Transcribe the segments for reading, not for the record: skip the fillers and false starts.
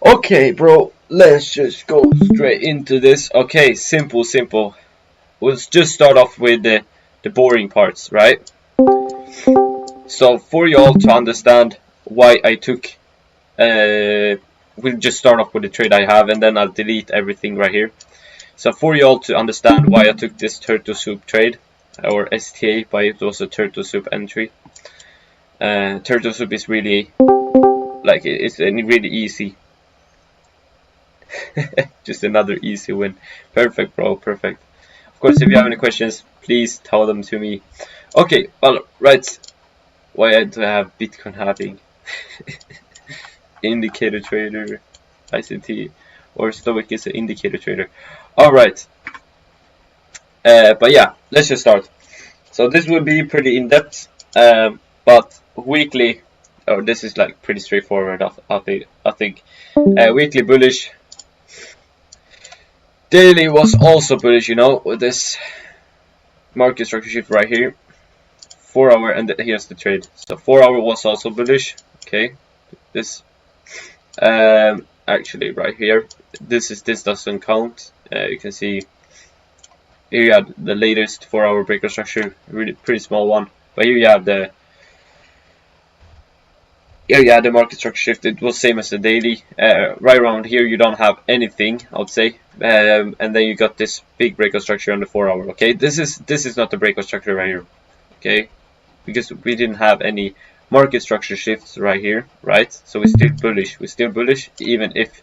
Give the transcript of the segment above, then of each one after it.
Okay, bro, let's just go straight into this. Okay, simple. Let's just start off with the boring parts, right? So for y'all to understand why I took, we'll just start off with the trade I have, and then I'll delete everything right here. So for y'all to understand why I took this turtle soup trade, or STA, but it was a turtle soup entry. Turtle soup is really, like, it's really easy. Just another easy win. Perfect, bro, perfect. Of course, if you have any questions, please tell them to me. Okay, well, right. Why do I have Bitcoin halving? Indicator trader, ICT, or Stoic is an indicator trader. Alright. But yeah, let's just start. So this will be pretty in-depth, but weekly, or this is like pretty straightforward, I think. Weekly bullish. Daily was also bullish, you know, with this market structure shift right here. 4 hour, and here's the trade. So 4 hour was also bullish. Okay, this actually right here, this doesn't count. You can see here you have the latest 4 hour breaker structure, really pretty small one. But here you have the market structure shift. It was same as the daily. Right around here you don't have anything, I would say. And then you got this big breaker structure on the 4 hour. Okay, this is not the breaker structure right here. Okay, because we didn't have any market structure shifts right here, right? So we're still bullish, even if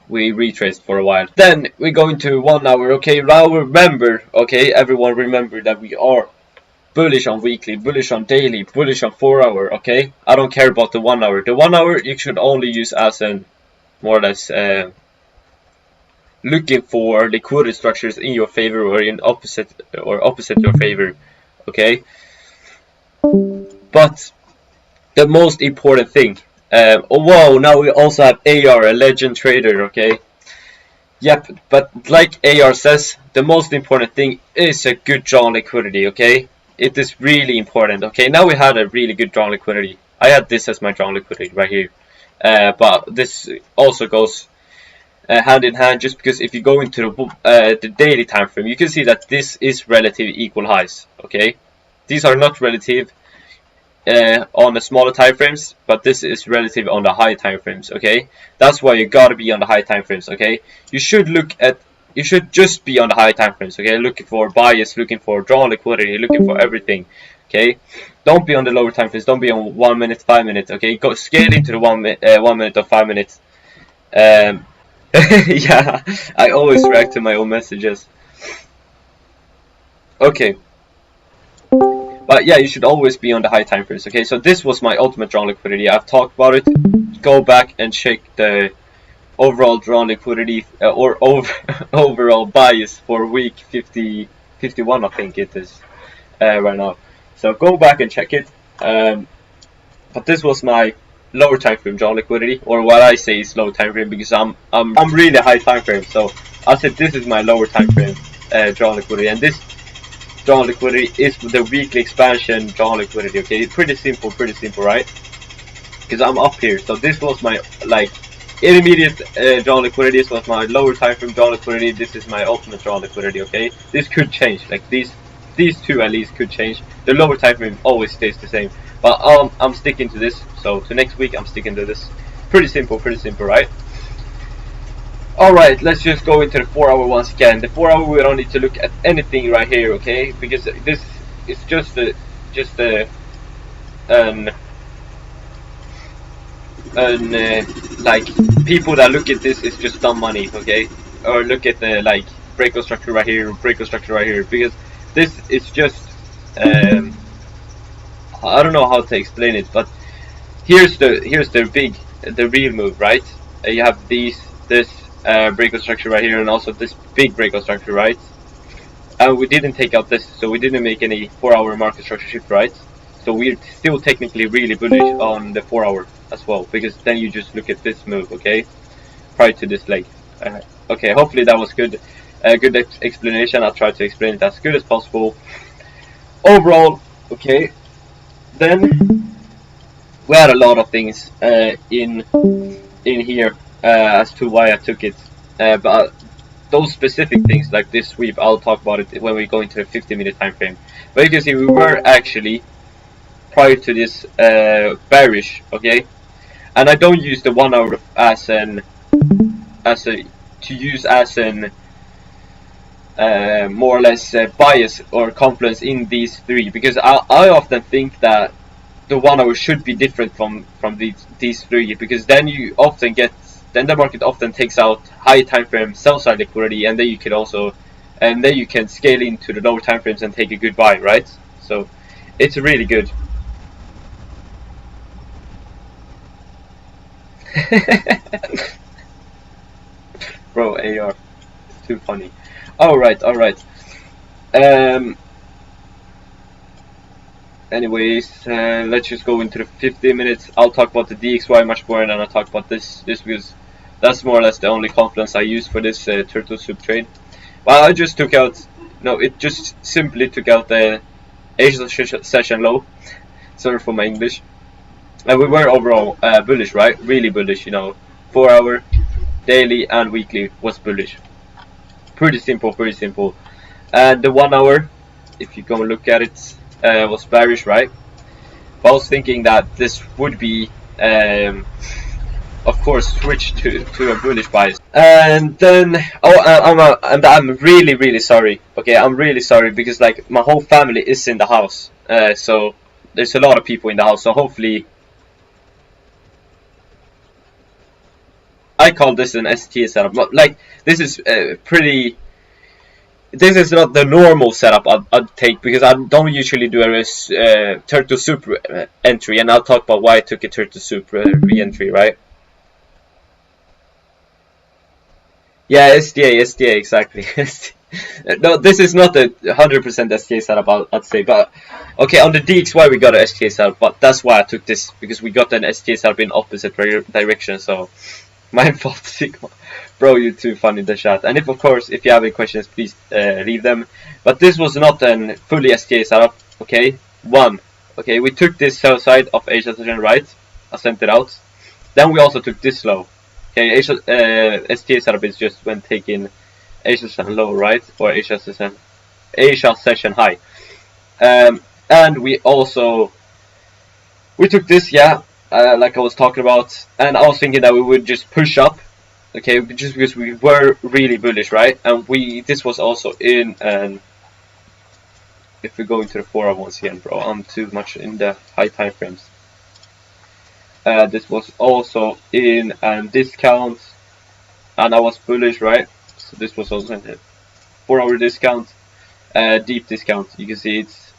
we retraced for a while. Then we go into 1 hour. Okay, now remember, okay, everyone remember that we are bullish on weekly, bullish on daily, bullish on 4 hour. Okay, I don't care about the 1 hour. The 1 hour you should only use as an more or less looking for liquidity structures in your favor or in opposite your favor. Okay, but the most important thing, oh wow, now we also have AR, a legend trader. Okay, yep, but like AR says, the most important thing is a good draw on liquidity. Okay, it is really important. Okay, now we had a really good draw on liquidity. I had this as my draw on liquidity right here, but this also goes hand in hand, just because if you go into the daily time frame, you can see that this is relative equal highs. Okay, these are not relative on the smaller time frames, but this is relative on the high time frames. Okay, that's why you gotta be on the high time frames. Okay, you should just be on the high time frames. Okay, looking for bias, looking for draw liquidity, looking for everything. Okay, don't be on the lower time frames. Don't be on 1 minute, 5 minutes. Okay, go scale into the 1 minute or 5 minutes. Yeah, I always react to my own messages. Okay, but yeah, you should always be on the high time frames. Okay, so this was my ultimate drawn liquidity. I've talked about it. Go back and check the overall drawn liquidity or overall bias for week 51, I think it is right now. So go back and check it. But this was my lower time frame drawn liquidity, or what I say is low time frame, because I'm really high time frame. So I said this is my lower time frame drawn liquidity, and this drawn liquidity is the weekly expansion drawn liquidity. Okay, pretty simple, right? Because I'm up here. So this was my intermediate drawn liquidity. This was my lower time frame drawn liquidity. This is my ultimate drawn liquidity. Okay, this could change. Like these two at least could change. The lower time frame always stays the same. But I'm sticking to this. So to next week I'm sticking to this. Pretty simple, right? Alright, let's just go into the 4 hour once again. The 4 hour, we don't need to look at anything right here, okay? Because this is just like, people that look at this is just dumb money, okay? Or look at the breaker structure right here, because this is just I don't know how to explain it, but here's the real move, right? You have this breaker structure right here, and also this big breaker structure, right? And we didn't take out this, so we didn't make any 4 hour market structure shift, right? So we're still technically really bullish on the 4 hour as well, because then you just look at this move, okay? Prior to this leg. Okay, hopefully that was good. Good explanation. I'll try to explain it as good as possible. Overall, okay. Then we had a lot of things in here as to why I took it, but those specific things like this sweep, I'll talk about it when we go into the 50-minute time frame. But you can see we were actually prior to this bearish, okay, and I don't use the 1 hour as an to use as an more or less bias or confluence in these three, because I often think that the 1 hour should be different from these three, because then you often get, then the market often takes out high time frame sell side liquidity, and then you can also, and then you can scale into the lower time frames and take a good buy, right? So it's really good. Bro, AR, it's too funny. Alright. Anyways, let's just go into the 50 minutes. I'll talk about the DXY much more, and then I'll talk about this because that's more or less the only confluence I use for this turtle soup trade. Well, I just took out, no, it just simply took out the Asia session low. Sorry for my English. And we were overall bullish, right? Really bullish, you know. 4 hour, daily, and weekly was bullish. Pretty simple, pretty simple. And the 1 hour, if you go and look at it, was bearish, right? But I was thinking that this would be, of course, switch to a bullish bias. And then, I'm really sorry. Okay, I'm really sorry because like my whole family is in the house, so there's a lot of people in the house. So hopefully, I call this an STA setup. But like this is pretty. This is not the normal setup I'd take because I don't usually do a turtle soup entry, and I'll talk about why I took a turtle soup re-entry, right? Yeah, SDA, exactly. No, this is not a 100% STA setup, I'd say, but okay, on the DXY we got an STA setup, but that's why I took this, because we got an STA setup in opposite direction, so my fault, Sigma. Bro, you're too funny in the chat. And of course, if you have any questions, please leave them. But this was not a fully STA setup, okay? Okay, we took this sell side of Asia session right, I sent it out. Then we also took this low. Okay, Asia STA setup is just when taking Asia session low, right? Or Asia session high. And we took this, yeah, like I was talking about, and I was thinking that we would just push up, okay, just because we were really bullish, right? And this was also in, and if we go into the 4 hour once again, bro, I'm too much in the high time frames. This was also in and discount, and I was bullish, right? So this was also in 4 hour discount, deep discount. You can see it's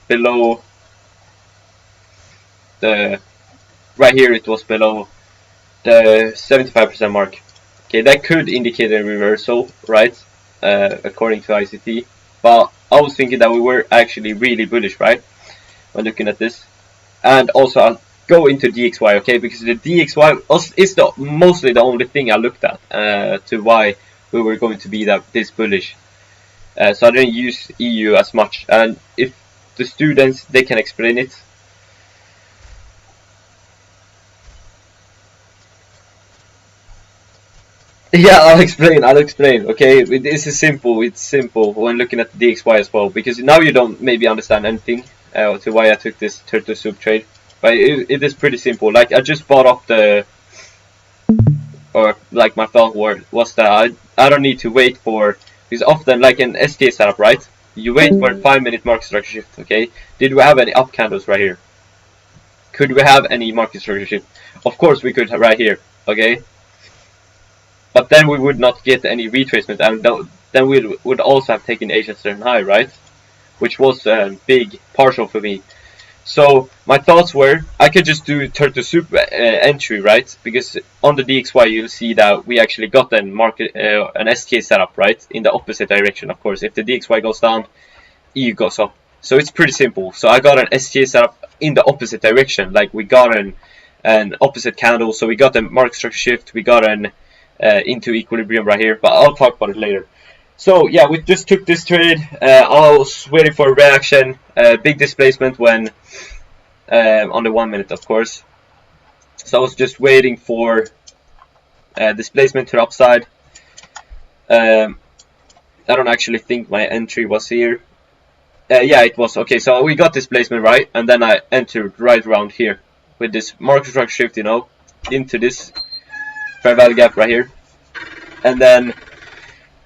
below the, right here it was below the 75% mark. Okay, that could indicate a reversal, right? According to ICT, but I was thinking that we were actually really bullish, right? When looking at this, and also I'll go into DXY, okay, because the DXY is mostly the only thing I looked at to why we were going to be this bullish. So I didn't use EU as much, and if the students, they can explain it. Yeah, I'll explain, okay? This is simple, it's simple when looking at the DXY as well, because now you don't maybe understand anything to why I took this turtle soup trade, but it is pretty simple. Like, I just bought up or like my thought was that I don't need to wait for, because often like an STA setup, right? You wait for a 5-minute market structure shift, okay? Did we have any up candles right here? Could we have any market structure shift? Of course we could right here, okay? But then we would not get any retracement, and then we would also have taken Asia session high, right? Which was a big partial for me. So my thoughts were, I could just do turtle soup entry, right? Because on the DXY you'll see that we actually got an STA setup, right? In the opposite direction, of course. If the DXY goes down, EU goes up. So it's pretty simple. So I got an STA setup in the opposite direction. Like, we got an opposite candle, so we got a market structure shift, we got an into equilibrium right here, but I'll talk about it later. So yeah, we just took this trade. I was waiting for a reaction, big displacement when on the 1 minute, of course. So I was just waiting for displacement to the upside. I don't actually think my entry was here. Yeah, it was. Okay, so we got displacement right, and then I entered right around here with this market structure shift, you know, into this fair value gap right here, and then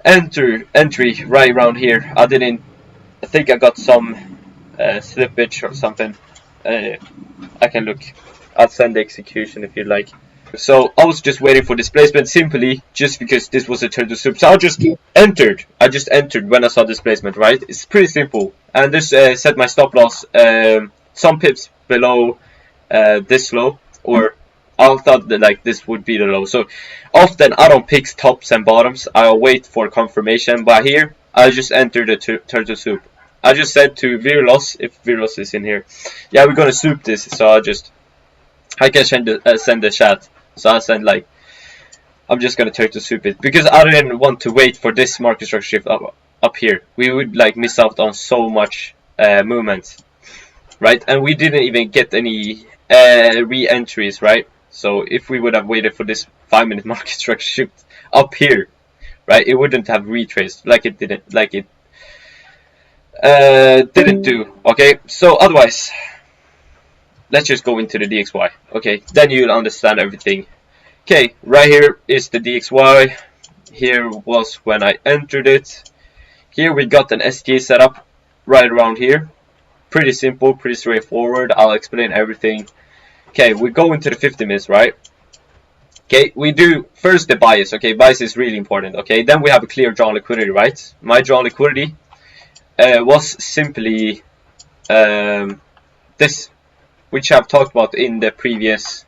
entry right around here. I think I got some slippage or something. I can look. I'll send the execution if you'd like. So I was just waiting for displacement simply just because this was a turn to soup. So I just entered. When I saw displacement, right? It's pretty simple. And this set my stop loss some pips below this low, or I thought that like this would be the low. So often I don't pick tops and bottoms. I'll wait for confirmation. But here I just entered the turn to soup. I just said to Virlos, if Virlos is in here, yeah, we're gonna soup this. So I can send the chat. So I said like, I'm just gonna turn to soup it because I didn't want to wait for this market structure shift up here. We would like miss out on so much movement, right? And we didn't even get any re-entries, right? So if we would have waited for this 5-minute market structure shift up here, right, it wouldn't have retraced like it didn't, didn't do. Okay, so otherwise, let's just go into the DXY. Okay, then you'll understand everything. Okay, right here is the DXY. Here was when I entered it. Here we got an STA setup right around here. Pretty simple, pretty straightforward. I'll explain everything. Okay, we go into the 50 minutes, right? Okay, we do first the bias. Okay, bias is really important. Okay, then we have a clear drawn liquidity, right? My drawn liquidity was simply this, which I've talked about in the previous,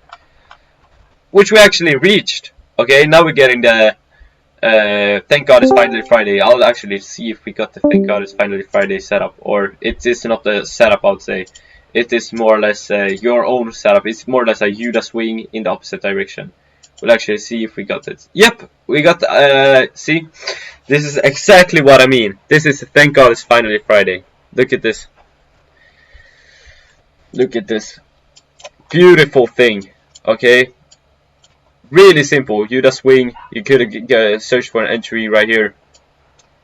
which we actually reached. Okay, now we're getting the thank God it's finally Friday. I'll actually see if we got the thank God it's finally Friday setup, or it is not the setup. I would say it is more or less your own setup. It's more or less a Judah swing in the opposite direction. We'll actually see if we got it. Yep, we got. See, this is exactly what I mean. This is thank God it's finally Friday. Look at this. Look at this beautiful thing. Okay, really simple. Judah swing. You could search for an entry right here.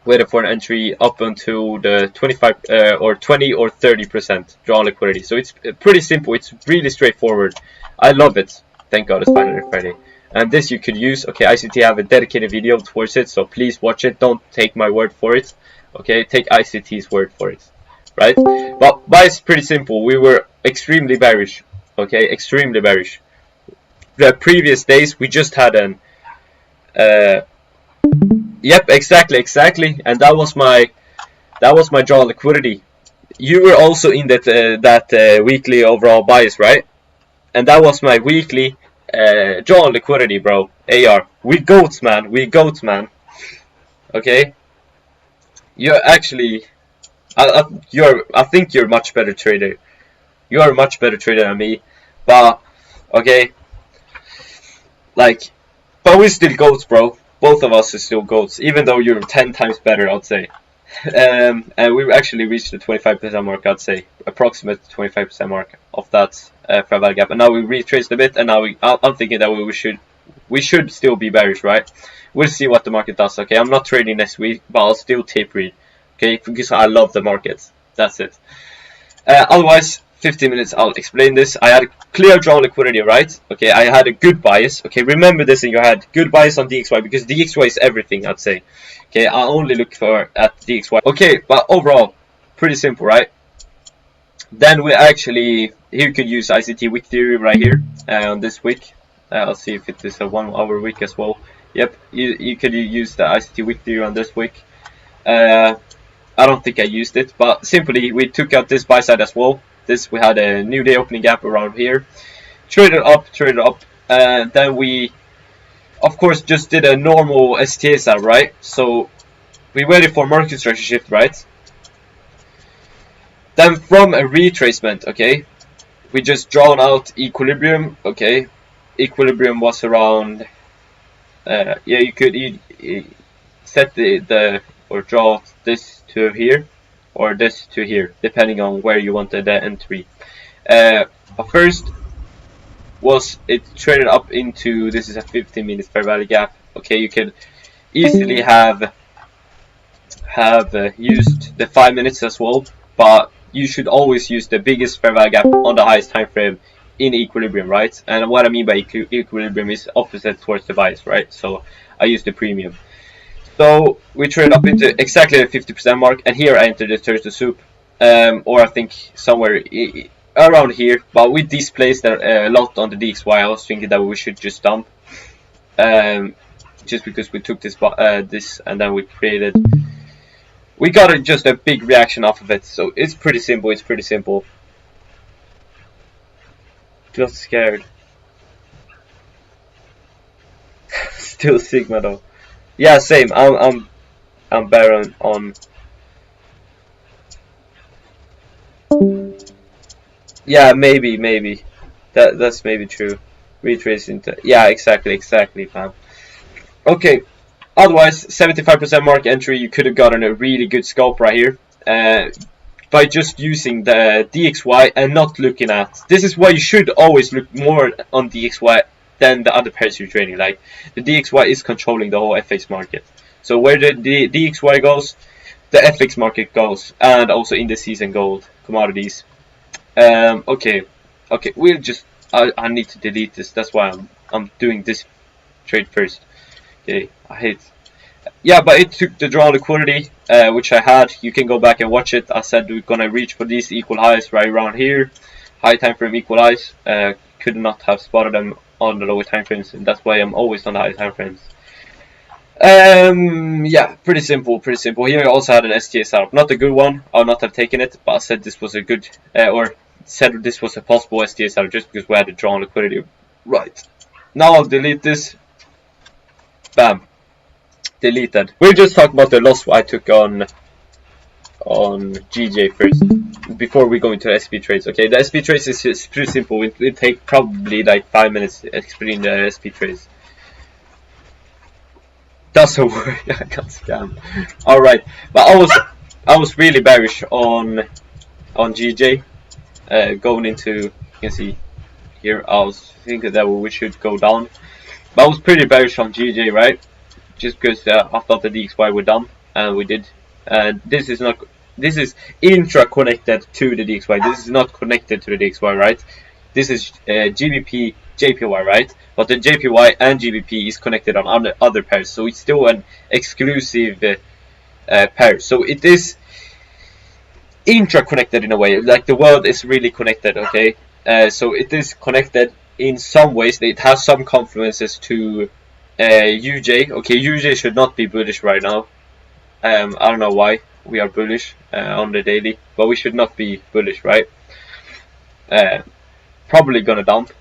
Wait for an entry up until the 25 or 20 or 30% drawn liquidity. So it's pretty simple. It's really straightforward. I love it. Thank God it's finally Friday. And this you could use. Okay, ICT have a dedicated video towards it, so please watch it. Don't take my word for it. Okay, take ICT's word for it. Right? But it's pretty simple. We were extremely bearish. Okay, extremely bearish. The previous days we just had an yep, exactly, and that was my draw liquidity. You were also in that weekly overall bias, right? And that was my weekly draw liquidity, bro. AR, we goats, man. Okay, you're actually, I think you're a much better trader. You are a much better trader than me, but okay, like, but we're still goats, bro. Both of us are still goats, even though you're 10 times better, I'd say. And we actually reached the 25% mark, I'd say, approximate 25% mark of that fair value gap. And now we retraced a bit, and now I'm thinking that we should still be bearish, right? We'll see what the market does. Okay, I'm not trading next week, but I'll still tape read. Okay, because I love the markets. That's it. Otherwise, 15 minutes, I'll explain this. I had a clear drawn liquidity, right? Okay, I had a good bias. Okay, remember this in your head. Good bias on DXY, because DXY is everything, I'd say. Okay, I only look at DXY. Okay, but overall, pretty simple, right? Then we actually, here you could use ICT wick theory right here on this wick. I'll see if it is a 1 hour wick as well. Yep, you could use the ICT wick theory on this wick. I don't think I used it, but simply we took out this buy side as well. We had a new day opening gap around here, traded up, and then we of course just did a normal STA setup, right? So we waited for market structure shift, right? Then from a retracement, okay, we just drawn out equilibrium. Okay, equilibrium was around yeah, you could set or draw this to here or this to here, depending on where you wanted the entry. First was it traded up into, this is a 15 minutes fair value gap. Okay, you can easily have used the 5 minutes as well, but you should always use the biggest fair value gap on the highest time frame in equilibrium, right? And what I mean by equilibrium is opposite towards the bias, right? So I use the premium. So we trade up into exactly the 50% mark, and here I entered the Thursday soup, or I think somewhere around here. But we displaced a lot on the DXY. I was thinking that we should just dump, just because we took this and then we created. We got just a big reaction off of it, so it's pretty simple. It's pretty simple. Just scared. Still Sigma though. Yeah, same. I'm better on. Yeah, maybe. That's maybe true. Retrace into. Yeah, exactly, man. Okay. Otherwise, 75% mark entry, you could have gotten a really good scalp right here. By just using the DXY and not looking at. This is why you should always look more on DXY than the other pairs you're trading. Like, the DXY is controlling the whole FX market. So where the DXY goes, the FX market goes, and also indices and gold commodities. Okay, we'll just. I need to delete this. That's why I'm doing this trade first. Okay, I hate. Yeah, but it took the draw liquidity, which I had. You can go back and watch it. I said we're gonna reach for these equal highs right around here. High time frame equal highs. Could not have spotted them on the lower time frames, and that's why I'm always on the high time frames. Yeah, pretty simple. Here I also had an STA setup, not a good one. I would not have taken it, but I said this was a good, or said this was a possible STA setup just because we had the draw liquidity. Right. Now I'll delete this. Bam. Deleted. We'll just talk about the loss I took on GJ first, before we go into the SP trades. Okay, the SP trades is pretty simple. It will take probably like 5 minutes explaining the SP trades. Doesn't work. I got scammed. Alright, but I was really bearish on GJ. Going into, you can see here, I was thinking that we should go down, but I was pretty bearish on GJ, right? Just because I thought the DXY were done, and we did. This is intra-connected to the DXY. This is not connected to the DXY, right? This is GBP, JPY, right? But the JPY and GBP is connected on other pairs, so it's still an exclusive pair. So it is intra-connected in a way, like the world is really connected, okay? So it is connected in some ways. It has some confluences to UJ. Okay, UJ should not be bullish right now. I don't know why we are bullish on the daily, but we should not be bullish, right? Probably gonna dump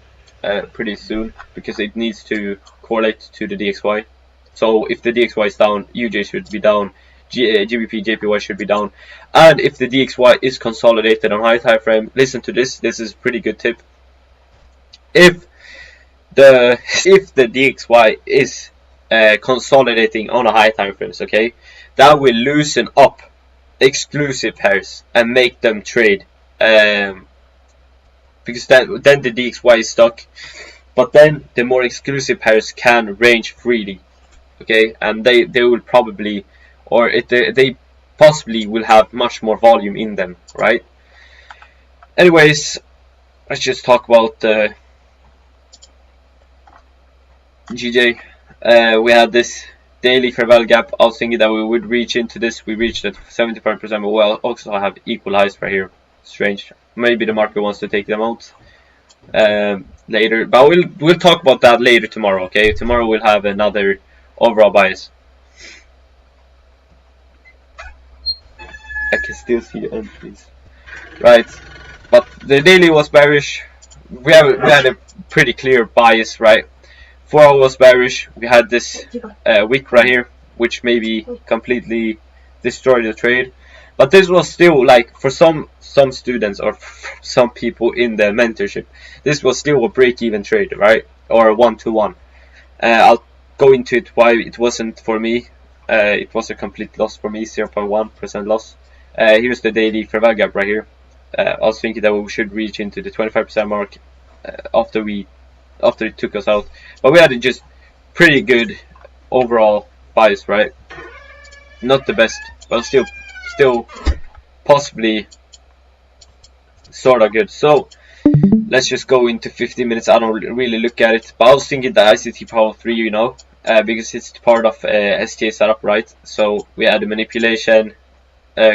pretty soon because it needs to correlate to the DXY. So if the DXY is down, UJ should be down, GBP, JPY should be down. And if the DXY is consolidated on high time frame, listen to this. This is a pretty good tip. If the DXY is consolidating on a high time frames, okay, that will loosen up exclusive pairs and make them trade, because then the DXY is stuck, but then the more exclusive pairs can range freely, okay, and they will probably, or they possibly will have much more volume in them, right? Anyways, let's just talk about GJ. We had this daily fair value gap. I was thinking that we would reach into this. We reached at 75%, but we'll also have equal highs right here. Strange. Maybe the market wants to take them out later, but we'll talk about that later tomorrow. Okay, tomorrow we'll have another overall bias. I can still see the entries, right? But the daily was bearish. We had a pretty clear bias, right? 4 hours was bearish. We had this wick right here, which maybe completely destroyed the trade. But this was still, like, for some students or some people in the mentorship, this was still a break-even trade, right? Or a 1-to-1. I'll go into it why it wasn't for me. It was a complete loss for me, 0.1% loss. Here's the daily fair value gap right here. I was thinking that we should reach into the 25% mark after it took us out, but we had just pretty good overall buys, right? Not the best, but still possibly sort of good. So let's just go into 15 minutes. I don't really look at it, but I was thinking the ICT Power 3, you know, because it's part of STA setup, right? So we had the manipulation,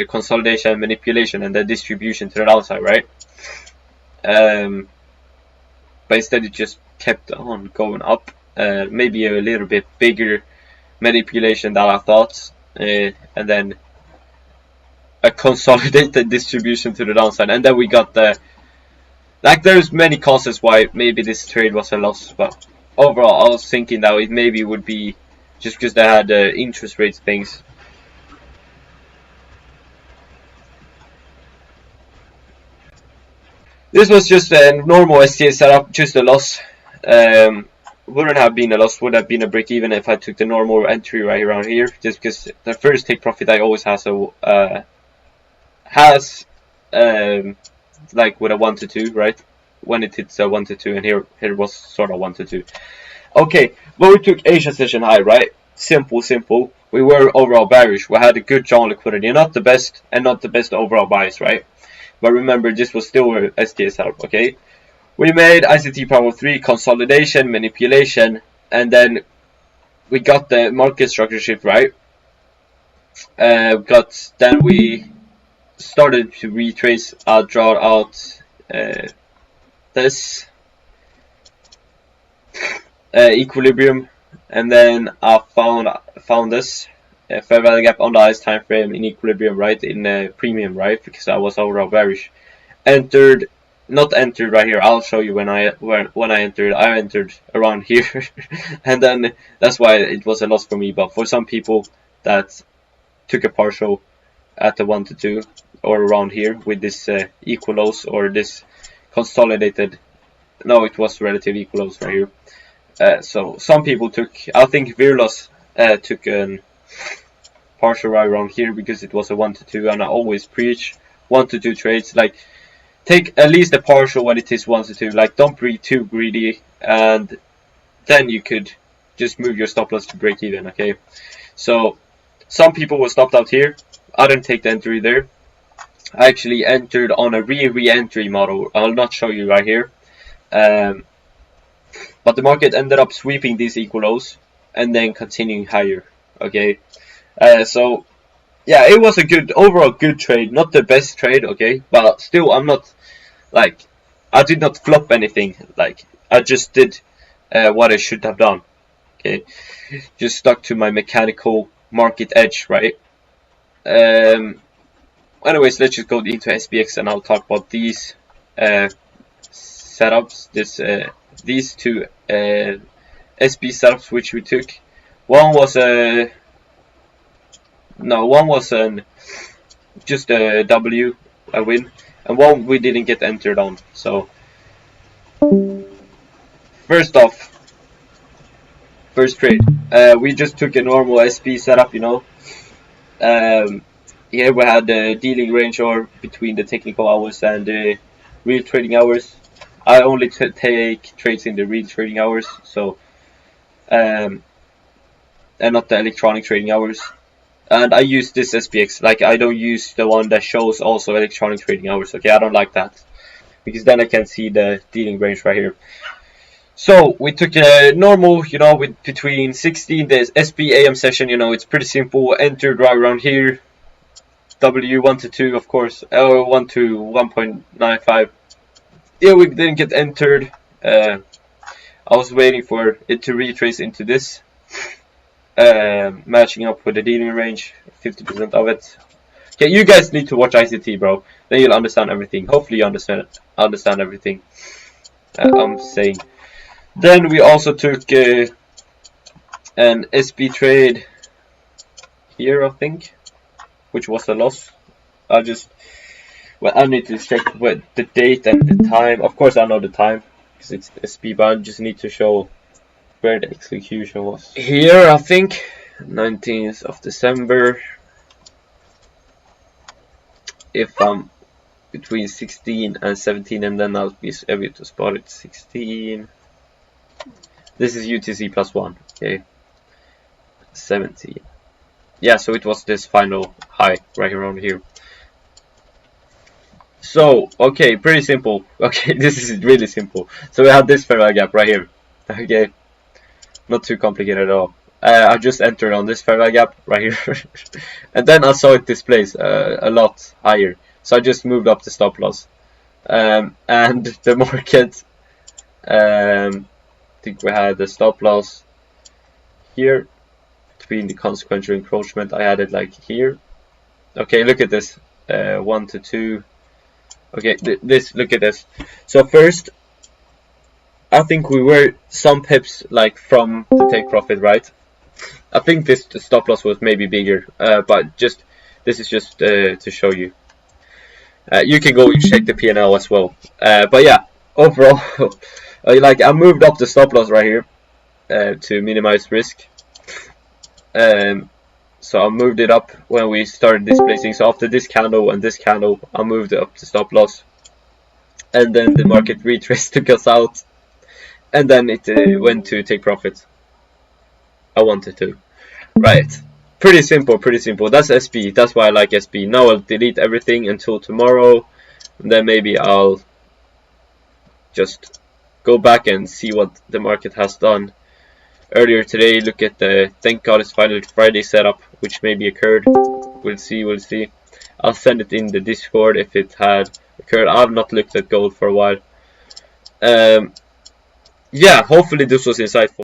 consolidation, manipulation, and the distribution to the downside, right? But instead it just kept on going up. Maybe a little bit bigger manipulation than I thought, and then a consolidated distribution to the downside, and then we got the, like, there's many causes why maybe this trade was a loss, but overall I was thinking that it maybe would be just because they had interest rates things. This was just a normal STA setup, just a loss. Wouldn't have been a loss, would have been a break even if I took the normal entry right around here, just because the first take profit I always has a like with a 1 to 2, right? When it hits a 1 to 2, and here it was sort of 1 to 2. Okay, but we took Asia session high, right? Simple. We were overall bearish. We had a good strong liquidity, not the best overall buys, right? But remember, this was still a STA setup, okay? We made ICT Power 3 consolidation, manipulation, and then we got the market structure shift, right? Then we started to retrace. I'll draw out this equilibrium, and then I found this fair value gap on the highest time frame in equilibrium, right, in premium, right, because I was overall bearish. Not entered right here. I'll show you when I entered. I entered around here, and then that's why it was a loss for me. But for some people that took a partial at the 1 to 2 or around here with this equal lows or this consolidated, no, it was relative equal lows right here. So some people took, I think Virlos took a partial right around here because it was a 1 to 2, and I always preach 1 to 2 trades, like, take at least a partial when it is 1 to 2. Like, don't be too greedy, and then you could just move your stop loss to break even, okay? So some people were stopped out here. I didn't take the entry there. I actually entered on a re-entry model. I'll not show you right here. But the market ended up sweeping these equal lows and then continuing higher, okay? So yeah, it was a good, overall good trade. Not the best trade, okay? But still, I'm not, like, I did not flop anything. Like, I just did what I should have done, okay? Just stuck to my mechanical market edge, right? Anyways, let's just go into SPX, and I'll talk about these setups. These two SB setups which we took. One was just a W, a win, and one we didn't get entered on. So first trade, we just took a normal SB setup, you know. Here we had the dealing range or between the technical hours and the real trading hours. I only take trades in the real trading hours, so and not the electronic trading hours. And I use this SPX, like, I don't use the one that shows also electronic trading hours, okay? I don't like that, because then I can see the dealing range right here. So we took a normal, you know, with between 16, the SB AM session, you know, it's pretty simple. Entered right around here. W 1 to 2, of course, 1 to 1.95. Yeah, we didn't get entered. I was waiting for it to retrace into this, matching up with the dealing range, 50% of it. Okay, you guys need to watch ICT, bro. Then you'll understand everything. Hopefully you understand everything I'm saying. Then we also took an SB trade here, I think, which was a loss. I need to check with the date and the time. Of course, I know the time because it's SB, but I just need to show where the execution was. Here, I think, 19th of December. If I'm between 16 and 17, and then I'll be able to spot it. 16. This is UTC plus 1. Okay. 17. Yeah, so it was this final high right around here. So, okay, pretty simple. Okay, this is really simple. So we have this fair value gap right here. Okay, not too complicated at all. I just entered on this fair value gap right here. And then I saw it displays a lot higher. So I just moved up the stop loss. And the market, I think we had the stop loss here. Between the consequential encroachment, I had it like here. Okay, look at this. 1 to 2. Okay, this, look at this. So first, I think we were some pips like from the take profit, right? I think the stop loss was maybe bigger, but just this is just to show you. You can go check the P&L as well. But yeah, overall, like I moved up the stop loss right here to minimize risk. So I moved it up when we started displacing. So after this candle and this candle, I moved up the stop loss, and then the market retraced, took us out, and then it went to take profit. I wanted to, right? Pretty simple, pretty simple. That's SB. That's why I like SB. Now I'll delete everything until tomorrow, and then maybe I'll just go back and see what the market has done earlier today. Look at the thank God it's finally Friday setup, which maybe occurred. We'll see, we'll see. I'll send it in the Discord if it had occurred. I've not looked at gold for a while. Yeah, hopefully this was insightful.